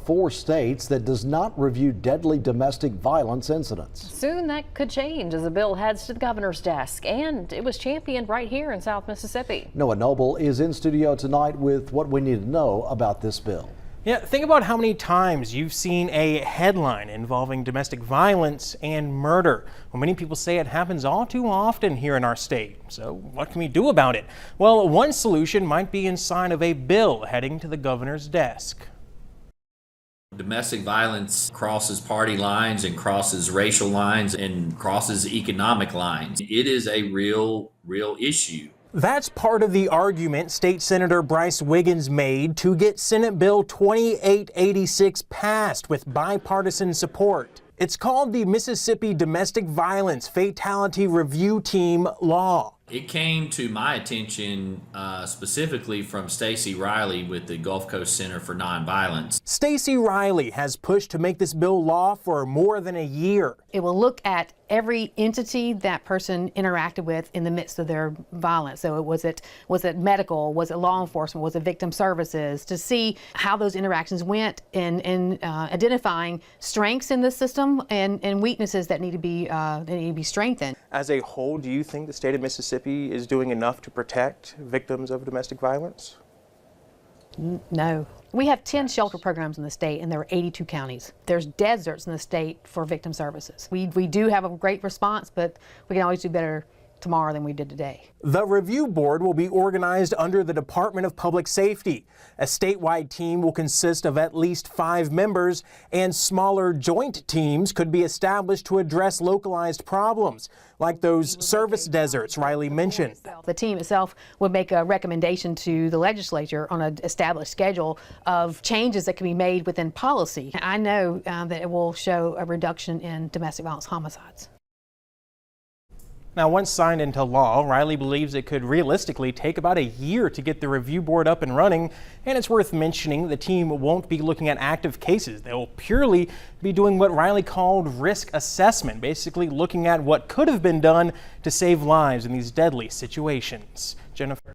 of 4 states that does not review deadly domestic violence incidents. Soon that could change as the bill heads to the governor's desk, and it was championed right here in South Mississippi. Noah Noble is in studio tonight with what we need to know about this bill. Yeah, think about how many times you've seen a headline involving domestic violence and murder. Well, many people say it happens all too often here in our state. So what can we do about it? Well, one solution might be inside of a bill heading to the governor's desk. Domestic violence crosses party lines and crosses racial lines and crosses economic lines. It is a real issue. That's part of the argument State Senator Bryce Wiggins made to get Senate Bill 2886 passed with bipartisan support. It's called the Mississippi Domestic Violence Fatality Review Team Law. It came to my attention specifically from Stacey Riley with the Gulf Coast Center for Nonviolence. Stacey Riley has pushed to make this bill law for more than a year. It will look at every entity that person interacted with in the midst of their violence. So was it medical, was it law enforcement, was it victim services, to see how those interactions went in identifying strengths in the system and weaknesses that need to be strengthened. As a whole, do you think the state of Mississippi is doing enough to protect victims of domestic violence? No. We have 10 shelter programs in the state, and there are 82 counties. There's deserts in the state for victim services. We do have a great response, but we can always do better tomorrow than we did today. The review board will be organized under the Department of Public Safety. A statewide team will consist of at least 5 members, and smaller joint teams could be established to address localized problems, like those service deserts Riley mentioned. The team itself would make a recommendation to the legislature on an established schedule of changes that can be made within policy. I know that it will show a reduction in domestic violence homicides. Now, once signed into law, Riley believes it could realistically take about a year to get the review board up and running. And it's worth mentioning the team won't be looking at active cases. They'll purely be doing what Riley called risk assessment, basically looking at what could have been done to save lives in these deadly situations. Jennifer.